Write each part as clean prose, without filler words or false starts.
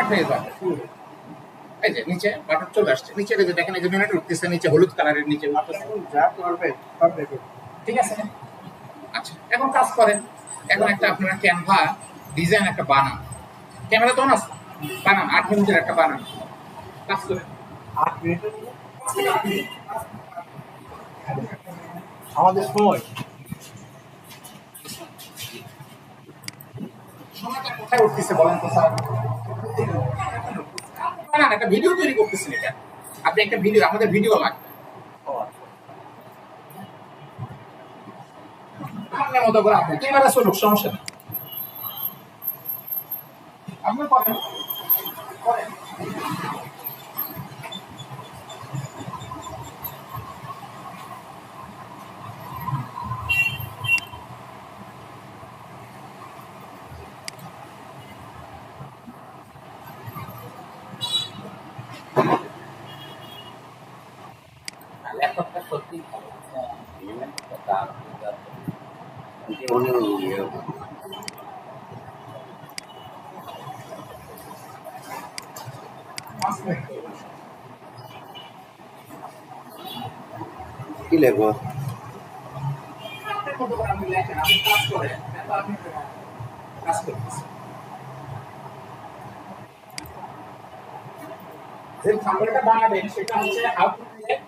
Start হয়ে যাবে। এই যে নিচে বাটন চলে আসছে, নিচে এই যে দেখেন এই যে মিনিট উঠতেছে, নিচে হলুদ কালারের নিচে উঠতেছে। যা করবে করবে। ঠিক আছে, আচ্ছা এখন কাজ করেন। এখন একটা আপনারা ক্যানভা ডিজাইন একটা বানান, ক্যামেরা তো আছে, বানান 8 মিনিটের একটা বানান, কাজ করেন 8 মিনিট আমাদের সময়। সময়টা কোথায় উঠতেছে বলেন তো স্যার? না একটা ভিডিও তৈরি করতেছেন, এটা আপনি একটা ভিডিও, আমাদের ভিডিও লাগবে আপনার মতো করে, আপনি ক্যামেরা চলুক, সমস্যা নেই, আপনি করেন করেন। ল্যাপটপটা সত্যি ভালো, কি লেখো? আপনার মতো করে আপনি লেখেন, আপনি কাজ করেন, আপনি কাজ করতেছেন। যে থাম্বনেলটা বানাবেন সেটা হচ্ছে how to create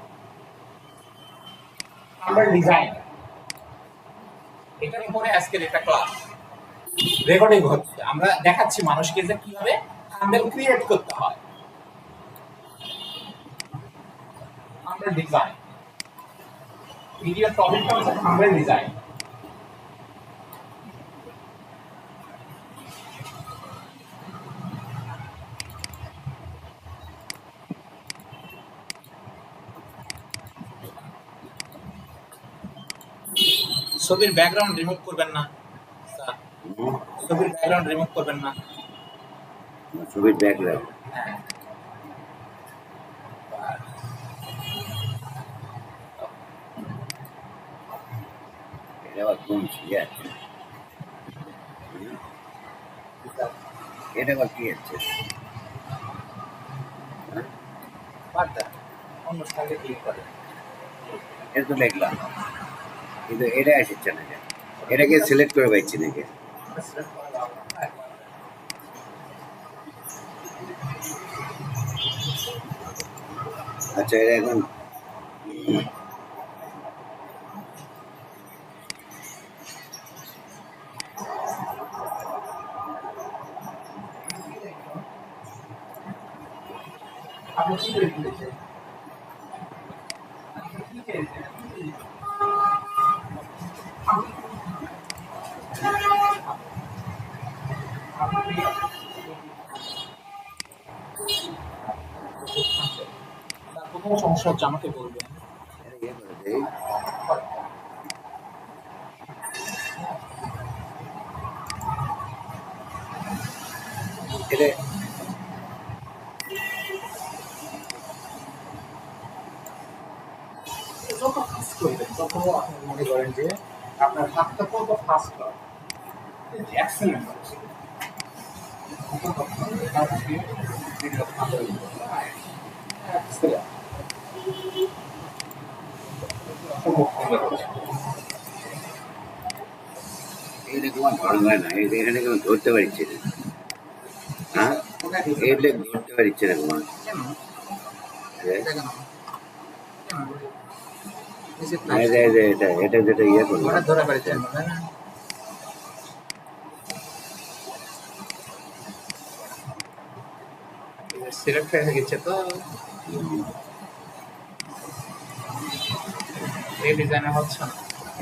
thumbnail design. এটার উপরে আজকের এটা ক্লাস রেকর্ডিং হচ্ছে, আমরা দেখাচ্ছি মানুষকে যে কিভাবে থাম্বনেল ক্রিয়েট করতে হয়, থাম্বনেল ডিজাইন। ভিডিও টপিকটা হচ্ছে থাম্বনেল ডিজাইন। ছবির ব্যাকগ্রাউন্ড রিমুভ করবেন না স্যার, ছবির ব্যাকগ্রাউন্ড রিমুভ করবেন না। ছবির ব্যাকগ্রাউন্ড হ্যাঁ, এটা আবার কোন ইয়ে আছে? এটা আবার কি আছে? বাদ দেন, অন্য স্টাইলে ক্লিক করেন। এটা তো দেখলাম, কিন্তু এটা আসছে না, এটাকে সিলেক্ট করে পাচ্ছি নাকি? আচ্ছা এটা এখন আপনি কি করে দিয়েছেন? কোনো সমস্যা হচ্ছে আমাকে বলবেন। ইয়ে করে দেই। এটা যত ফাস্ট করবেন তত আপনি মনে করেন যে আপনার হাতটা কত ফাস্ট হয়, অ্যাক্সিলেন্ট হচ্ছে। এটা তোমার ভালো হয় না, এখানে কেউ ধরতে পারছে না। হ্যাঁ, এটা ধরতে পারছে না তোমার। এটা যেটা ইয়ে করলো ধরা পারছেন না, সিলেক্ট হয়ে গেছে তো এই ডিজাইনে হচ্ছে না,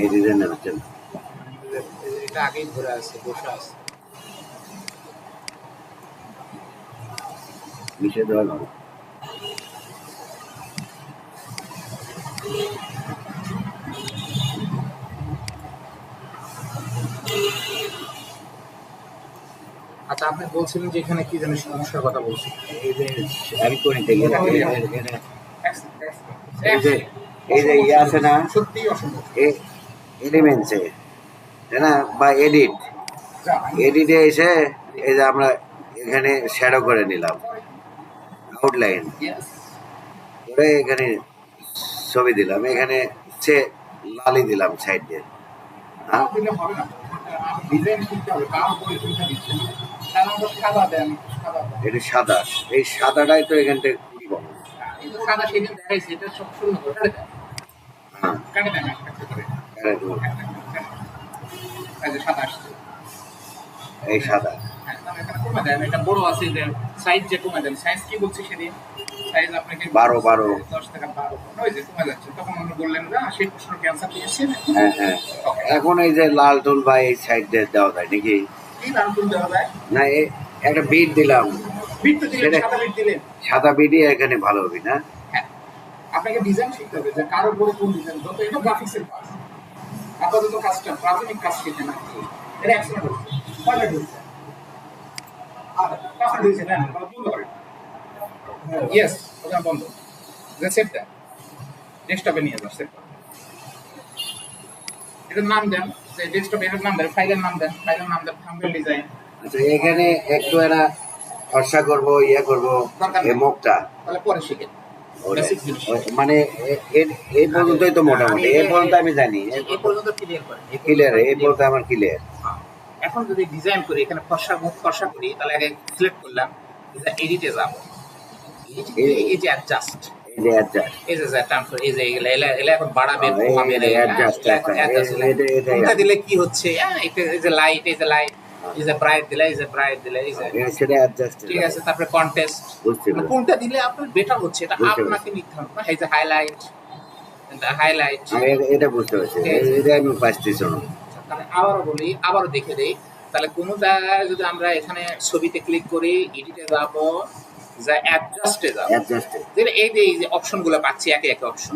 এই ডিজাইনের হচ্ছে না। এটা আগেই ধরে আছে, বসে আছে। মিশে দেওয়া ভালো। আচ্ছা আপনি বলছিলেন যে এখানে কি জানি সমস্যার কথা বলছিলেন। এই যে আমি করে দেখি এই যে ইয়ে আছে না, সত্যিই অসম্ভব। এলিমেন্টসে, তাই না, বা এডিটে এসে এই যে আমরা এখানে শ্যাডো করে নিলাম, আউটলাইন Yes. করে এখানে ছবি দিলাম, এখানে সে লালি দিলাম সাইড দিয়ে। তাও দিলে হবে না। ডিজাইন শিখতে হবে, কার উপরে কোনটা দিচ্ছেন। তার আমরা সাদা দেন, সাদা দেন। এটা সাদা, এই সাদাটাই তো এখান থেকে দিব। এটা সাদা সেদিন দেখাইছি, এটা সব শূন্য করে কাটে দেন। হ্যাঁ, কাটে দেন একটা করে। এটা দেবো। এই যে সাদা আসছে। এই সাদা হ্যাঁ, তাহলে এখানে কমে দেন, এটা বড় আছে, যে সাইজ যে কমে দেন। সাইজ কি বলছি সেদিন? সাইজ আপনাকে 12 10 থেকে 12 ওই যে কমে যাচ্ছে। তখন আমরা বললেন না সেই প্রশ্ন কি আনসার দিয়েছেন? হ্যাঁ হ্যাঁ। এখন এই যে লাল টুল বা এই সাইড দিয়ে দেওয়া যায় নাকি? কি নাম তুল দেওয়া যায়? না একটা বিট দিলাম, বিট তো দিলেন, সেটা- সাদা বিট দিলেন। সাদা বিটই এখানে ভালো হবে না? হ্যাঁ, আপনাকে ডিজাইন শিখতে হবে যে কারোর উপরে কোন ডিজাইন, যত এটা গ্রাফিক্সের কাজ। আপাতত কাজটা প্রাথমিক কাজ শিখে না, এটা অ্যাক্সিডেন্ট হচ্ছে, কয়টা হচ্ছে আর কাজটা হয়েছে না, বন্ধ করেন। ইয়েস, ওটা বন্ধ। সেটটা ডেস্কটপে নিয়ে যাও, সেট এটার নাম দেন, যে ডেস্কটপে এটার নাম দেন, ফাইলের নাম দেন, থাম্বনেল ডিজাইন। আচ্ছা, এখানে একটু এরা ফর্সা করবো, ইয়ে করবো, দরকার নেই। এই মুখটা তাহলে পরে শিখেন। ওটা- Basic জিনিস। মানে এই পর্যন্তই তো মোটামুটি, এই পর্যন্ত আমি জানি, এই পর্যন্ত ক্লিয়ার করেন। ক্লিয়ার, এই পর্যন্ত আমার ক্লিয়ার। এখন যদি ডিজাইন করি, এখানে মুখ ফর্সা করি, তাহলে আগে সিলেক্ট করলাম, এডিটে যাব, এই যে অ্যাডজাস্ট, এই যে অ্যাডজাস্ট, এই যে ট্রান্সফার, এই যে এলা এখন বাড়াবে, হ্যাঁ, এই কমাবে, adjust, এটা- কোনটা দিলে কি হচ্ছে, এই যে লাইট, এই যে লাইট, এই যে ব্রাইট দিলে, এই যে ব্রাইট দিলে, এই যে সেটা অ্যাডজাস্ট। ঠিক আছে। তারপরে কন্টেস্ট, বুঝতে পেরেছি। কোনটা দিলে আপনার বেটার হচ্ছে, এটা বুঝতে আপনাকে নির্ধারণ করা। এই যে হাইলাইট, এটা বুঝতে পারছি, এটা আমি পাচ্ছি না। তাহলে আবারও বলি, আবারও দেখে দেই। তাহলে কোনো জায়গায় যদি আমরা এখানে ছবিতে ক্লিক করি, এডিটে যাব, যা অ্যাডজাস্টে যাব, অ্যাডজাস্ট। এই যে অপশনগুলো পাচ্ছি, একে একে অপশন,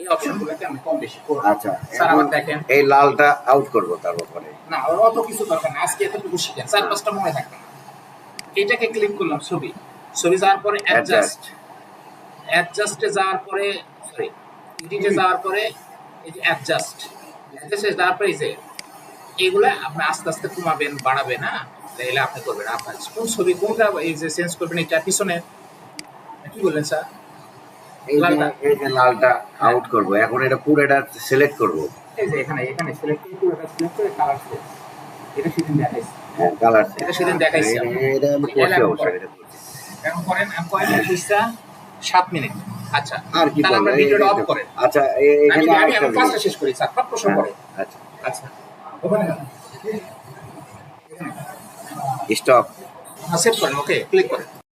এই অপশনগুলোকে আমি কম বেশি করব। আচ্ছা, স্যার আবার দেখেন, এই লালটা আউট করবো তারপরে। না অত কিছু দরকার না, আজকে এতটুকু শিখেন, 4-5টা মনে থাকবে না। এটাকে ক্লিক করলাম, ছবি যাওয়ার পরে অ্যাডজাস্ট, অ্যাডজাস্টে যাওয়ার পরে, সরি, এডিটে যাওয়ার পরে এই যে অ্যাডজাস্টে যাওয়ার পরে এই যে এইগুলো আপনি আস্তে আস্তে কমাবেন, বাড়াবেন না, তাহলে আপনি করবেন। আপনার কোন ছবি কোনটা এই যে চেঞ্জ করবেন, এটা পিছনে কি বললেন স্যার? এই যে লালটা আউট করবো, এখন এটা পুরোটা সিলেক্ট করবো। এই যে এখানে সিলেক্ট করে কালার সেট, এটা সেদিন দেখাইছি। হ্যাঁ, কালার এটা সেদিন দেখাইছি। এটা আমি করছি অবশ্যই, এটা করছি। এখন করেন, কয়েকটা 7 মিনিট। আচ্ছা, আর কি তাহলে আমরা করবো? ভিডিওটা অফ করেন। আচ্ছা, আমি এখানে আমি আরেকটা কাজটা শেষ করি স্যার, সব প্রশ্ন করে। আচ্ছা, আচ্ছা, ওখানে স্টপ। সেভ করেন, ওকে ক্লিক করেন।